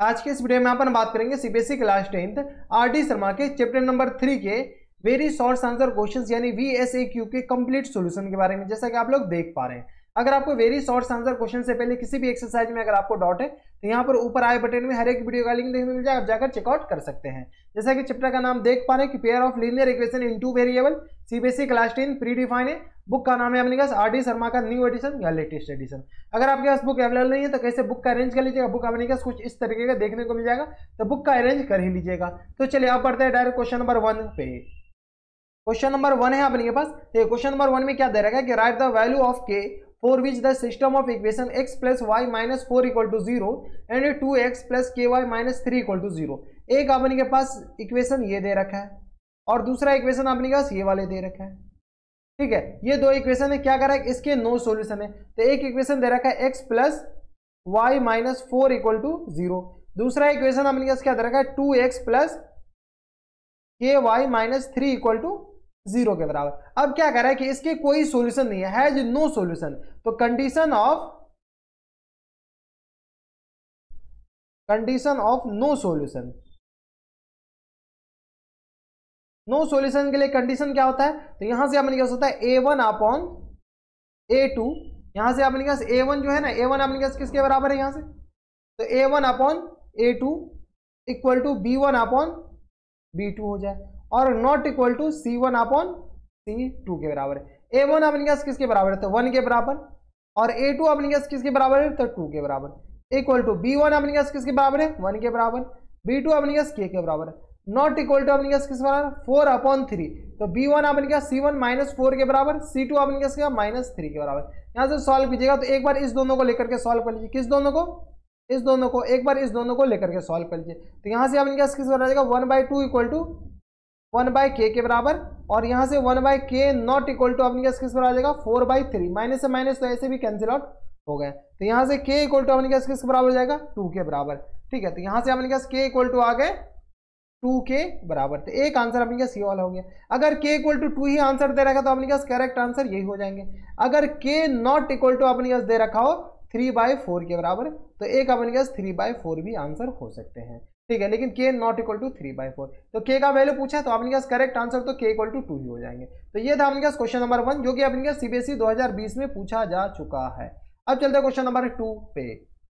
आज के इस वीडियो में अपन बात करेंगे CBSE class 10th RD. Sharma के चैप्टर नंबर 3 के वेरी शॉर्ट आंसर क्वेश्चंस यानी VSAQ के कंप्लीट सॉल्यूशन के बारे में। जैसा कि आप लोग देख पा रहे हैं, अगर आपको वेरी शॉर्ट आंसर क्वेश्चन से पहले किसी भी एक्सरसाइज में अगर आपको डाउट है तो यहाँ पर ऊपर आई बटन में हर एक वीडियो का लिंक देखने मिल जाएगा, आप जाकर चेकआउट कर सकते हैं। जैसा कि चैप्टर का नाम देख पा रहे हैं कि pair of linear equation in two variable, CBSE class 10 pre define है। बुक का नाम है अपने पास आर.डी. शर्मा का न्यू एडिशन या लेटेस्ट एडिशन। अगर आपके पास बुक अवेलेबल नहीं है तो कैसे बुक का अरेंज कर लीजिएगा। बुक अपने पास कुछ इस तरीके का देखने को मिल जाएगा, तो बुक का अरेंज कर ही लीजिएगा। तो चलिए आप पढ़ते हैं डायरेक्ट क्वेश्चन नंबर 1 पे। क्वेश्चन नंबर 1 है अपने पास। तो क्वेश्चन नंबर 1 में क्या दे रखा है कि write the value of k for which the system of equation x plus y minus 4 equal to 0 and 2x plus k y minus 3 equal to 0। एक अपने के पास इक्वेशन ये दे रखा है और दूसरा इक्वेशन अपने के पास ये वाले दे रखा है। ठीक है, ये दो इक्वेशन है, क्या करा है इसके नो सॉल्यूशन है। तो एक इक्वेशन दे रखा है x plus y minus 4 equal to 0, दूसरा इक्वेशन अपने के पास क्या दे रखा है 2x plus k y minus 3 equal to 0 के बराबर। अब क्या कर रहा है कि इसके कोई सॉल्यूशन नहीं है, हैज नो सॉल्यूशन। तो condition of no solution, no solution के लिए कंडीशन क्या होता है, तो यहां से अपने पास होता है a1 अपॉन a2। यहां से अपने पास a1 जो है ना, a1 अपने पास किसके बराबर है यहां से, तो a1 upon a2 equal to b1 upon b2 हो जाए और not equal to c1 upon c2 के बराबर है। a1 अपने पास किसके बराबर है, तो 1 के बराबर, और a2 अपने पास किसके बराबर है, तो 2 के बराबर, इक्वल टू b1 अपने पास किसके बराबर है, 1 के बराबर, b2 अपने पास k के बराबर है, नॉट इक्वल टू अपने पास किस बराबर 4 अपॉन 3। तो b1 अपने पास c1 माइनस 4 के बराबर, c2 अपने पास क्या माइनस 3 के बराबर। यहां से सॉल्व कीजिएगा तो एक बार इस दोनों को लेकर के सॉल्व कर लीजिए। किस दोनों को, इस दोनों को, एक बार इस दोनों को लेकर के सॉल्व कर लीजिए। तो यहां से अपने पास किस बराबर आ जाएगा 1/2 इक्वल टू 1/k के बराबर, और यहां से 1/k नॉट इक्वल टू अपने पास किस बराबर आ जाएगा 4/3। माइनस से माइनस तो ऐसे भी कैंसिल आउट हो गए। तो यहां से k इक्वल टू अपने पास किसके बराबर हो जाएगा 2 के बराबर। ठीक है, तो यहां से अपने पास k इक्वल टू आ गए 2 के बराबर। तो एक आंसर अपने पास ये वाला हो गया। अगर k इक्वल टू 2 ही आंसर दे रखा तो अपने पास करेक्ट आंसर यही हो जाएंगे। अगर k नॉट इक्वल टू अपने पास दे रखा हो 3/4 के बराबर, तो एक अपने पास 3/4 भी आंसर हो सकते हैं। ठीक है, लेकिन k नॉट इक्वल टू 3/4, तो k का वैल्यू पूछा तो अपने पास करेक्ट आंसर तो k इक्वल टू 2 ही हो जाएंगे। तो ये था अपने पास क्वेश्चन नंबर 1 जो कि अपने पास सीबीएसई 2020 में पूछा जा चुका है। अब चलते हैं क्वेश्चन नंबर 2 पे।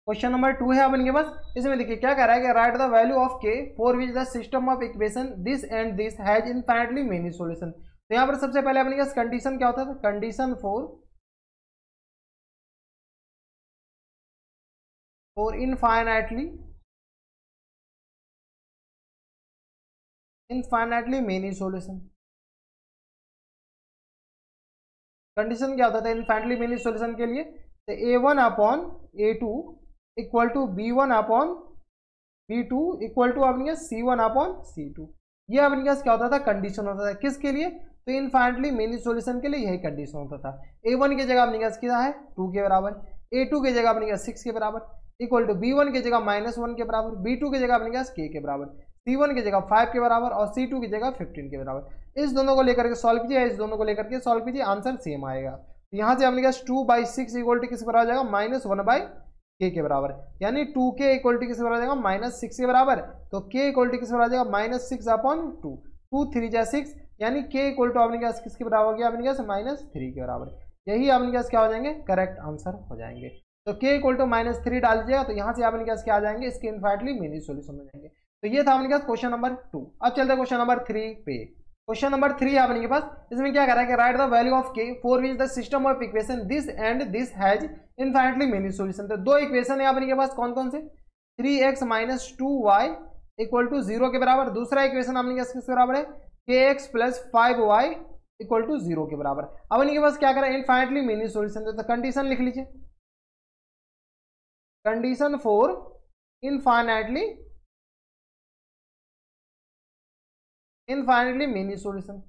क्वेश्चन नंबर 2 है अपन के पास। इसमें देखिए क्या कह रहा है कि write the value of k for which the system of equation this and this has infinitely many solution. तो यहाँ पर सबसे पहले अपने पास कंडीशन क्या होता है, condition for infinitely many solution. Condition क्या होता है इनफाइनाइटली मेनी सॉल्यूशन के लिए, तो a1 upon a2 equal to b1 upon b2 equal to अपने c1 अपॉन c2। ये अपने पास क्या होता था कंडीशन होता था, किसके लिए, तो इनफाइनाइटली मेनी सॉल्यूशन के लिए यही कंडीशन होता था। a1 की जगह अपने पास क्या है 2 के बराबर, a2 की जगह अपने पास 6 के बराबर, इक्वल टू b1 की जगह -1 के बराबर, b2 की जगह अपने पास k के बराबर, c1 की जगह 5 के बराबर और c2 की जगह 15 के बराबर। इस दोनों को लेकर के सॉल्व कीजिए, इस दोनों को लेकर के सॉल्व कीजिए, आंसर सेम आएगा। तो यहाँ से अपने पास 2/6 इक्वल टू किस बराबर आ जाएगा -1/k के बराबर, यानी 2k इक्वल टू किस बराबर आ जाएगा -6 के बराबर। तो k इक्वल टू किस बराबर आ जाएगा -6 अपॉन 2, 2 3 जा 6, यानी k इक्वल टू अपने पास किसके बराबर हो गया अपने पास -3 के बराबर। यही अपने पास क्या हो जाएंगे करेक्ट आंसर हो जाएंगे। तो k इक्वल टू -3 डाल दीजिएगा तो यहाँ से अपने पास क्या आ जाएंगे इसके इनफाइनाइटली मेनी सॉल्यूशन हो जाएंगे। तो ये था अपने पास क्वेश्चन नंबर 2। अब चलते हैं क्वेश्चन नंबर 3 पे। क्वेश्चन नंबर 3 है अपने पास। इसमें क्या कर रहा है कि write the value of k for which the system of equation this and this has infinitely many solution. तो दो इक्वेशन है अपने के पास, कौन कौन से, 3x minus 2y equal to 0 के बराबर, दूसरा इक्वेशन अपने पास किसके बराबर है kx plus 5y equal to 0 के बराबर। अब अपने के पास क्या करें इनफाइनाइटली मेनी सॉल्यूशन। तो कंडीशन लिख लीजिए, condition for infinitely many solution.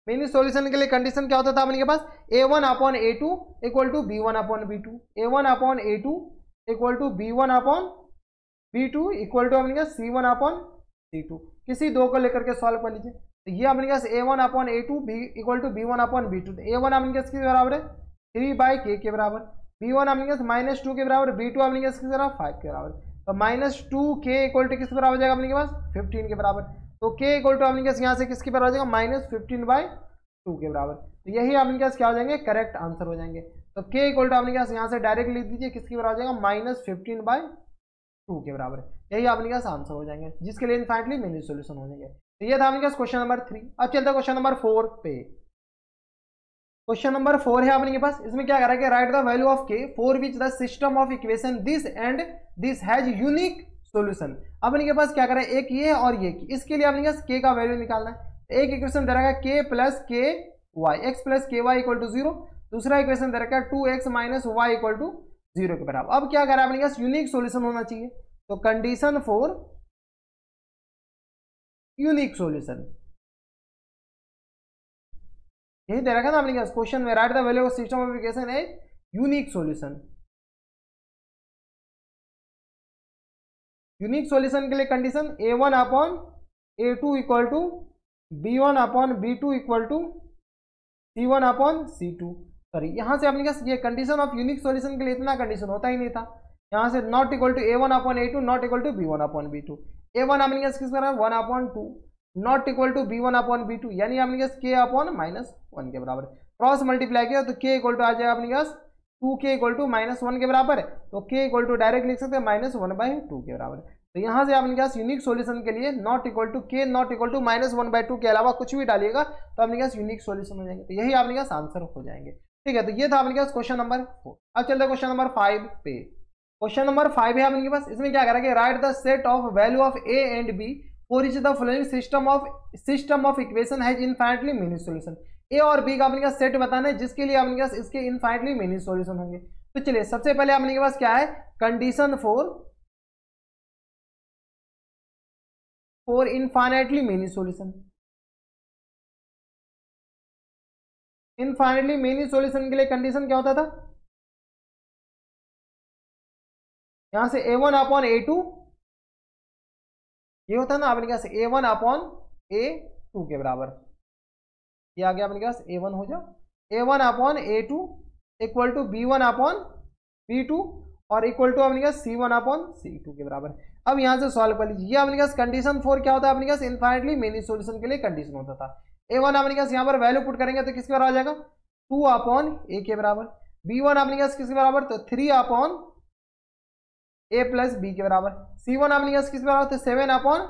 Many solution के लिए कंडीशन क्या होता था अपने के पास a1 upon a2 equal to b1 upon b2, a1 upon a2 equal to b1 upon b2 equal to अपने पास c1 अपॉन c2। किसी दो को लेकर के सॉल्व कर लीजिए। तो ये अपने पास a1 upon a2 equal to b1 upon b2, a1 अपने पास किसके बराबर है 3/k के बराबर, B1 अपने पास -2 के बराबर, B2 अपने पास किस बराबर 5 के बराबर। तो -2k इक्वल टू किस बराबर हो जाएगा अपने के पास 15 के बराबर। तो k इक्वल टू अपने पास यहाँ से किसके बराबर हो जाएगा -15/2 के बराबर। तो यही अपने पास क्या हो जाएंगे, करेक्ट आंसर हो जाएंगे। तो k इक्वल टू अपने पास यहाँ से डायरेक्ट लिख दीजिए, किसके बराबर हो जाएगा -15/2 के बराबर। यही अपने पास आंसर हो जाएंगे, जिसके लिए इनफाइनाइटली मेनी सॉल्यूशन हो जाएंगे। तो ये था अपने पास क्वेश्चन नंबर 3। अब चलते हैं क्वेश्चन नंबर 4 पे। क्वेश्चन नंबर 4 है अपने पास, इसमें क्या करा है, right the value of k for which the system of equation this and this has unique solution. अपने के पास क्या करा है, एक ये है और ये, इसके लिए अपने पास k का वैल्यू निकालना है। एक इक्वेशन दे रखा है k plus k Y, x plus k Y equal to 0। दूसरा इक्वेशन दे रखा है 2x minus Y equal to 0 के बराबर। अब क्या करा है, अपने पास यूनिक सॉल्यूशन होना चाहिए। तो कंडीशन फॉर यूनिक सॉल्यूशन यही दे रखा है ना अपने पास क्वेश्चन में, write the value of system of equation है यूनिक सॉल्यूशन। यूनिक सॉल्यूशन के लिए condition a1 upon a2 equal to b1 upon b2 equal to c1 upon c2। Sorry, यहां से अपने पास ये कंडीशन ऑफ यूनिक सॉल्यूशन के लिए इतना कंडीशन होता ही नहीं था। यहां से not equal to a1 upon a2 not equal to b1 upon b2। a1 अपने पास किस बराबर 1 upon 2 not equal to b1 upon b2, यानी अपने पास k अपॉन -1 के बराबर। क्रॉस मल्टीप्लाई किया तो k इक्वल टू आ जाएगा अपने पास 2k इक्वल टू -1 के बराबर है। तो k इक्वल टू डायरेक्ट लिख सकते हैं -1/2 के बराबर। तो यहाँ से अपने पास यूनिक सॉल्यूशन के लिए not equal to k not equal to -1/2 के अलावा कुछ भी डालिएगा तो अपने पास यूनिक सॉल्यूशन हो जाएंगे। तो यही अपने पास आंसर हो जाएंगे। ठीक है, तो ये था अपने पास क्वेश्चन नंबर 4। अब चलते हैं क्वेश्चन नंबर 5 पे। क्वेश्चन नंबर 5 है अपने पास, इसमें क्या करा कि write the set of value of a and b for each the following system of equation has infinitely many solution. A और बी का अपने पास सेट बताना है, जिसके लिए अपने पास इसके इनफाइनाइटली मेनी सॉल्यूशन होंगे। तो चलिए सबसे पहले अपने के पास क्या है, condition for infinitely many solution. Infinitely many solution के लिए कंडीशन क्या होता था, यहां से a1 अपॉन a2 ये होता है ना अपने पास a1 अपॉन a2 के बराबर। ये आ गया अपने पास a1 हो जाओ a1 upon a2 equal to b1 upon b2 और इक्वल टू अपने पास c1 अपॉन c2 के बराबर। अब यहां से सॉल्व कर लीजिए। ये अपने पास कंडीशन 4 क्या होता है, अपने पास इनफाइनाइटली मेनी सॉल्यूशन के लिए कंडीशन होता था। a1 अपने पास यहाँ पर वैल्यू पुट करेंगे तो किसके बराबर आ जाएगा 2 अपॉन a के बराबर। b1 अपने पास किसके बराबर, तो 3 अपॉन a प्लस बी के बराबर। c1 अपने पास किस बराबर, तो 7 अपॉन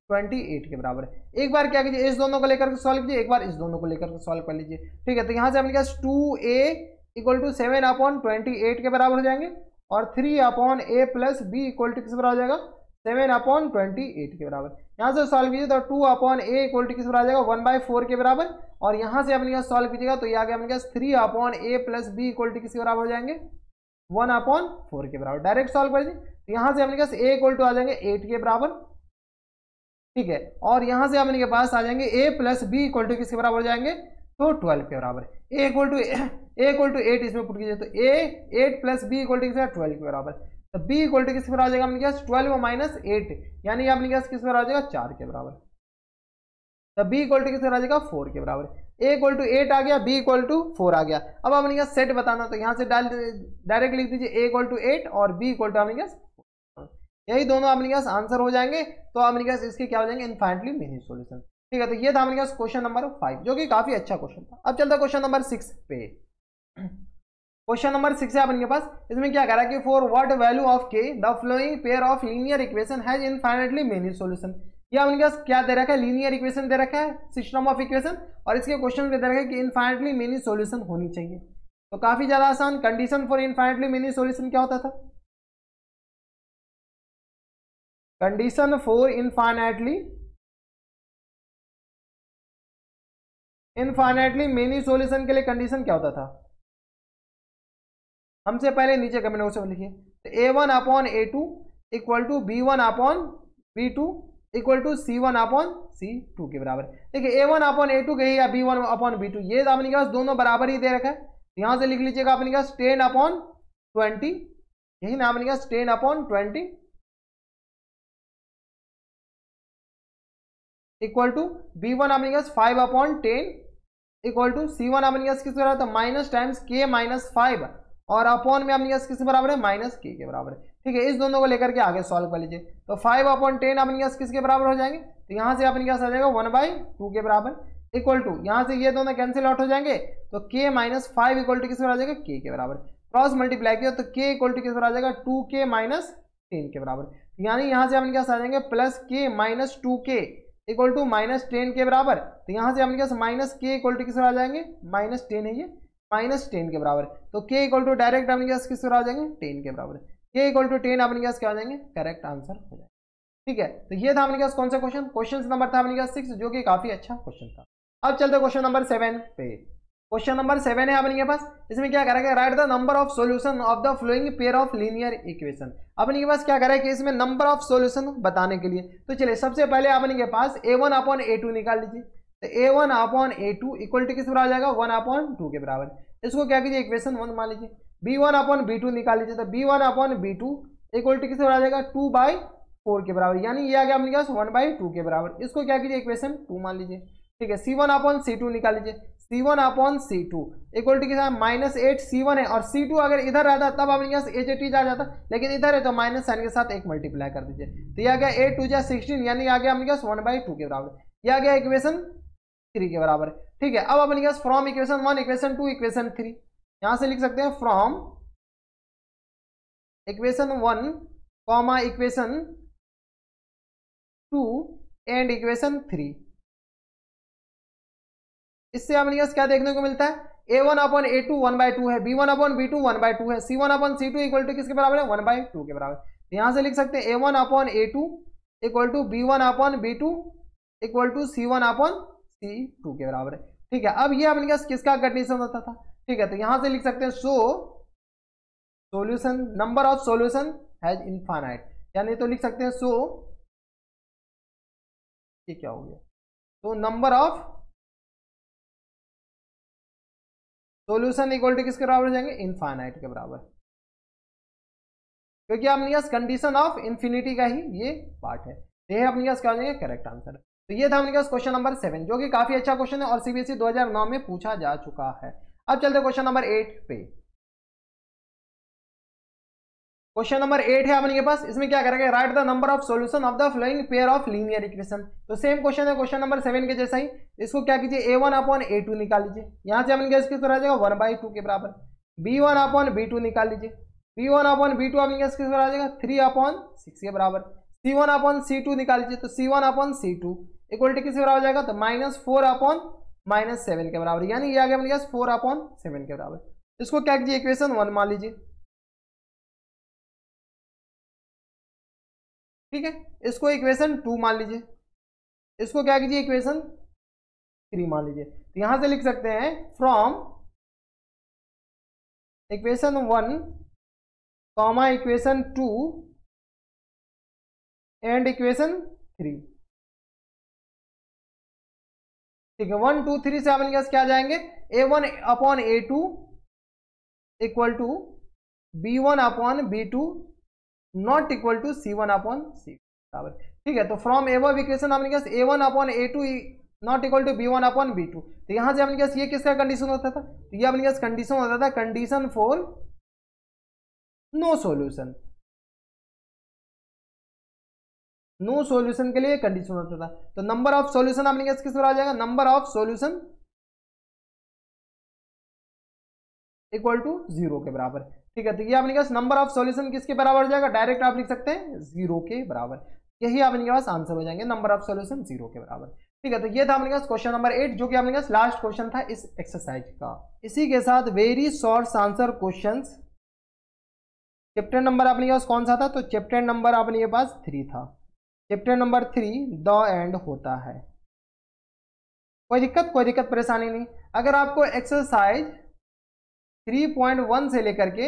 28 के बराबर। एक बार क्या कीजिए, इस दोनों को लेकर सॉल्व कीजिए, एक बार इस दोनों को लेकर सॉल्व कर लीजिए। ठीक है, तो यहाँ से अपने पास 2a इक्वल टू 7 अपॉन 28 के बराबर हो जाएंगे और 3 upon a plus b equal to किस बराबर हो जाएगा 7 अपॉन 28 के बराबर। यहाँ से सॉल्व कीजिए तो 2 अपॉन a इक्वल टू किस बराबर आ जाएगा 1/4 के बराबर और यहाँ से अपने पास सॉल्व कीजिएगा तो ये आ गया अपने पास 3 upon a plus b equal to किसके बराबर हो जाएंगे 1/4 के बराबर। डायरेक्ट सॉल्व कर दीजिए तो यहाँ से अपने पास a इक्वल टू आ जाएंगे 8 के बराबर। ठीक है, और यहाँ से अपने के पास आ जाएंगे a plus b equal to किसके बराबर हो जाएंगे तो 12 के बराबर। a इक्वल टू 8 इसमें पुट कीजिए तो a 8 plus b equal to किसके 12 के बराबर। तो b इक्वल टू किसके बराबर आ जाएगा अपने पास 12 माइनस 8 यानी अपने पास किस बराबर आ जाएगा 4 के बराबर। तो b इक्वल टू किसके बराबर आ जाएगा 4 के बराबर। a इक्वल टू 8 आ गया, b इक्वल टू 4 आ गया। अब अपने पास सेट बताना तो यहाँ से डायरेक्ट लिख दीजिए a इक्वल टू 8 और b इक्वल टू अपने पास, यही दोनों अपने पास आंसर हो जाएंगे। तो अपने पास इसके क्या हो जाएंगे इनफाइनाइटली मेनी सॉल्यूशन। ठीक है, तो ये था अपने पास क्वेश्चन नंबर 5 जो कि काफी अच्छा क्वेश्चन था। अब चलता है क्वेश्चन नंबर 6 पे। क्वेश्चन नंबर 6 है अपने पास, इसमें क्या कह रहा है कि for what value of k the flowing pair of linear equation has infinitely many solution. ये अपने पास क्या दे रखा है, लीनियर इक्वेशन दे रखा है सिस्टम ऑफ इक्वेशन और इसके क्वेश्चन में दे रखा है कि इनफाइनाइटली मेनी सॉल्यूशन होनी चाहिए। तो काफी ज्यादा आसान, condition for infinitely many solution क्या होता था, condition for infinitely many solution के लिए कंडीशन क्या होता था, हमसे पहले नीचे कमेंट बॉक्स में लिखिए। तो a1 upon a2 equal to b1 upon b2 equal to c1 upon c2 के बराबर। देखिए a1 अपॉन a2 कहिए या b1 अपॉन b2 ये अपने पास दोनों बराबर ही दे रखा है। यहां से लिख लीजिएगा अपने पास 10 अपॉन 20, यही ना अपने पास 10 अपॉन 20 इक्वल टू b1 अपने पास 5 अपॉन 10 इक्वल टू c1 अपने पास किस बराबर था माइनस टाइम्स k माइनस 5 और अपॉन में अपने पास किसके बराबर है, माइनस के बराबर है। ठीक है, इस दोनों को लेकर के आगे सॉल्व कर लीजिए। तो 5/10 अपने पास किसके बराबर हो जाएंगे, तो यहाँ से अपने पास आ जाएगा 1/2 के बराबर, इक्वल टू यहाँ से ये दोनों कैंसिल आउट हो जाएंगे, तो k - 5 इक्वल टू किसके बराबर आ जाएगा, k के बराबर। क्रॉस मल्टीप्लाई किया तो k इक्वल टू किसके बराबर आ जाएगा, 2k - 10 के बराबर। यानी यहाँ से अपने पास आ जाएंगे plus k - 2k equal to -10 के बराबर। तो यहाँ से अपने पास माइनस k इक्वल टू किसके बराबर आ जाएंगे, -10 है ये, -10 के बराबर। तो k इक्वल टू डायरेक्ट अपने पास किसके बराबर आ जाएंगे, 10 के बराबर। k इक्वल टू 10 अपने पास क्या हो जाएंगे, करेक्ट आंसर हो जाएगा। ठीक है, तो ये था अपने पास कौन सा क्वेश्चन, क्वेश्चन नंबर था अपने पास 6, जो कि काफी अच्छा क्वेश्चन था। अब चलते क्वेश्चन नंबर 7 पे। क्वेश्चन नंबर 7 है अपने पास, इसमें क्या करेगा, right the number of solution of the flowing pair of linear equation. अपने के पास क्या करेगा कि इसमें नंबर ऑफ सॉल्यूशन बताने के लिए, तो चलिए सबसे पहले अपने के पास a1/a2 निकाल लीजिए। तो a1/a2 इक्वल टू किस बराबर आ जाएगा, 1/2 के बराबर। इसको क्या कीजिए, इक्वेशन 1 मान लीजिए। b1/b2 निकाल लीजिए। तो b1/b2 इक्वल टू किस बराबर आ जाएगा, 2/4 के बराबर, यानी ये आ गया अपने पास 1/2 के बराबर। इसको क्या कीजिए, इक्वेशन 2 मान लीजिए। ठीक है, c1/c2 निकाल लीजिए। c1/c2 इक्वल टू कितना, -8 c1 है, और c2 अगर इधर रहता तब अपने पास h आ जाता, लेकिन इधर है तो माइनस साइन के साथ एक मल्टीप्लाई कर दीजिए। तो यह आ गया 8 2 16, यानी आ गया अपने पास 1/2 के बराबर। यह आ गया इक्वेशन 3 के बराबर। ठीक है, अब अपने पास फ्रॉम इक्वेशन 1 इक्वेशन 2 इक्वेशन 3, यहां से लिख सकते हैं from equation 1 comma equation 2 and equation 3। इससे अपने पास क्या देखने को मिलता है, a1/a2 1/2 है, b1/b2 1/2 है, c1/c2 इक्वल टू किसके बराबर है, 1/2 के बराबर। तो यहां से लिख सकते हैं a1/a2 equal to b1/b2 equal to c1/c2 के बराबर है। ठीक है, अब ये अपने पास किसका कंडीशन होता था। ठीक है, तो यहां से लिख सकते हैं so solution number of solution has infinite, यानी तो लिख सकते हैं सो, ये क्या हो गया, तो number of solution equal to किसके बराबर हो जाएंगे, इनफाइनाइट के बराबर, क्योंकि अपने पास कंडीशन ऑफ इंफिनिटी का ही ये पार्ट है। ये अपने पास क्या हो जाएगा, करेक्ट आंसर। तो ये था अपने पास क्वेश्चन नंबर 7, जो कि काफी अच्छा क्वेश्चन है और सीबीएसई 2009 में पूछा जा चुका है। अब चलते क्वेश्चन नंबर 8 पे। क्वेश्चन नंबर 8 है अपने के पास, इसमें क्या करेंगे, right the number of solution of the flowing pair of linear equation. तो सेम क्वेश्चन है क्वेश्चन नंबर 7 के जैसा ही। इसको क्या कीजिए, a1/a2 निकाल लीजिए। यहां से अपने किस तरह आ जाएगा, 1/2 के बराबर। b1/b2 निकाल लीजिए। b1/b2 अपने किस तरह आ जाएगा, 3/6 के बराबर। c1/c2 निकाल लीजिए। तो c1/c2 इक्वल टू किसके बराबर हो जाएगा, तो -4/7 के बराबर, यानी ये आ गया अपने पास 4/7 के बराबर। इसको क्या कीजिए, इक्वेशन 1 मान लीजिए। ठीक है, इसको इक्वेशन 2 मान लीजिए। इसको क्या कीजिए, इक्वेशन 3 मान लीजिए। तो यहां से लिख सकते हैं from equation 1 comma equation 2 and equation 3। ठीक है, 1 2 3 से अपने पास क्या जाएंगे, a1/a2 equal to b1/b2 not equal to c1/c बराबर। ठीक है, तो फ्रॉम एबव इक्वेशन अपने पास a1/a2 not equal to b1/b2। तो यहां से अपने पास ये किसका कंडीशन होता था, तो ये अपने पास कंडीशन होता था condition for no solution. No solution के लिए कंडीशन होता था। तो नंबर ऑफ सॉल्यूशन अपने पास किस बराबर आ जाएगा, number of solution equal to 0 के बराबर। ठीक है, तो ये अपने पास नंबर ऑफ सॉल्यूशन किसके बराबर हो जाएगा, डायरेक्ट आप लिख सकते हैं 0 के बराबर। यही अपने पास आंसर हो जाएंगे, नंबर ऑफ सॉल्यूशन 0 के बराबर। ठीक है, तो ये था अपने पास क्वेश्चन नंबर 8, जो कि अपने पास लास्ट क्वेश्चन था इस एक्सरसाइज का। इसी के साथ very short answer questions. Chapter number अपने पास कौन सा था, तो चैप्टर नंबर अपने पास 3 था। चैप्टर नंबर 3 द एंड होता है। कोई दिक्कत परेशानी नहीं। अगर आपको एक्सरसाइज 3.1 से लेकर के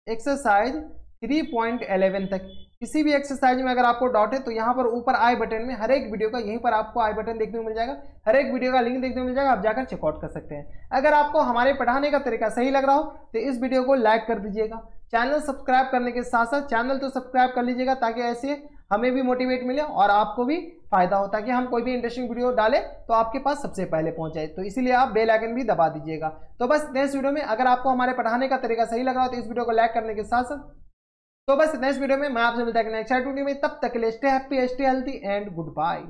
एक्सरसाइज 3.11 तक किसी भी एक्सरसाइज में अगर आपको डाउट है, तो यहाँ पर ऊपर आई बटन में हर एक वीडियो का, यहीं पर आपको आई बटन देखने को मिल जाएगा, हर एक वीडियो का लिंक देखने को मिल जाएगा, आप जाकर चेकआउट कर सकते हैं। अगर आपको हमारे पढ़ाने का तरीका सही लग रहा हो तो इस वीडियो को लाइक कर दीजिएगा। चैनल सब्सक्राइब करने के साथ साथ चैनल तो सब्सक्राइब कर लीजिएगा, ताकि ऐसे हमें भी मोटिवेट मिले और आपको भी फायदा होता है कि हम कोई भी इंटरेस्टिंग वीडियो डालें तो आपके पास सबसे पहले पहुंच जाए। तो इसीलिए आप बेल आइकन भी दबा दीजिएगा। तो बस नेक्स्ट वीडियो में अगर आपको हमारे पढ़ाने का तरीका सही लग रहा हो तो इस वीडियो को लाइक करने के साथ साथ, तो बस नेक्स्ट वीडियो में मैं आपसे मिलता है नेक्स्ट वीडियो में, तब तक के लिए stay happy, stay healthy and good bye.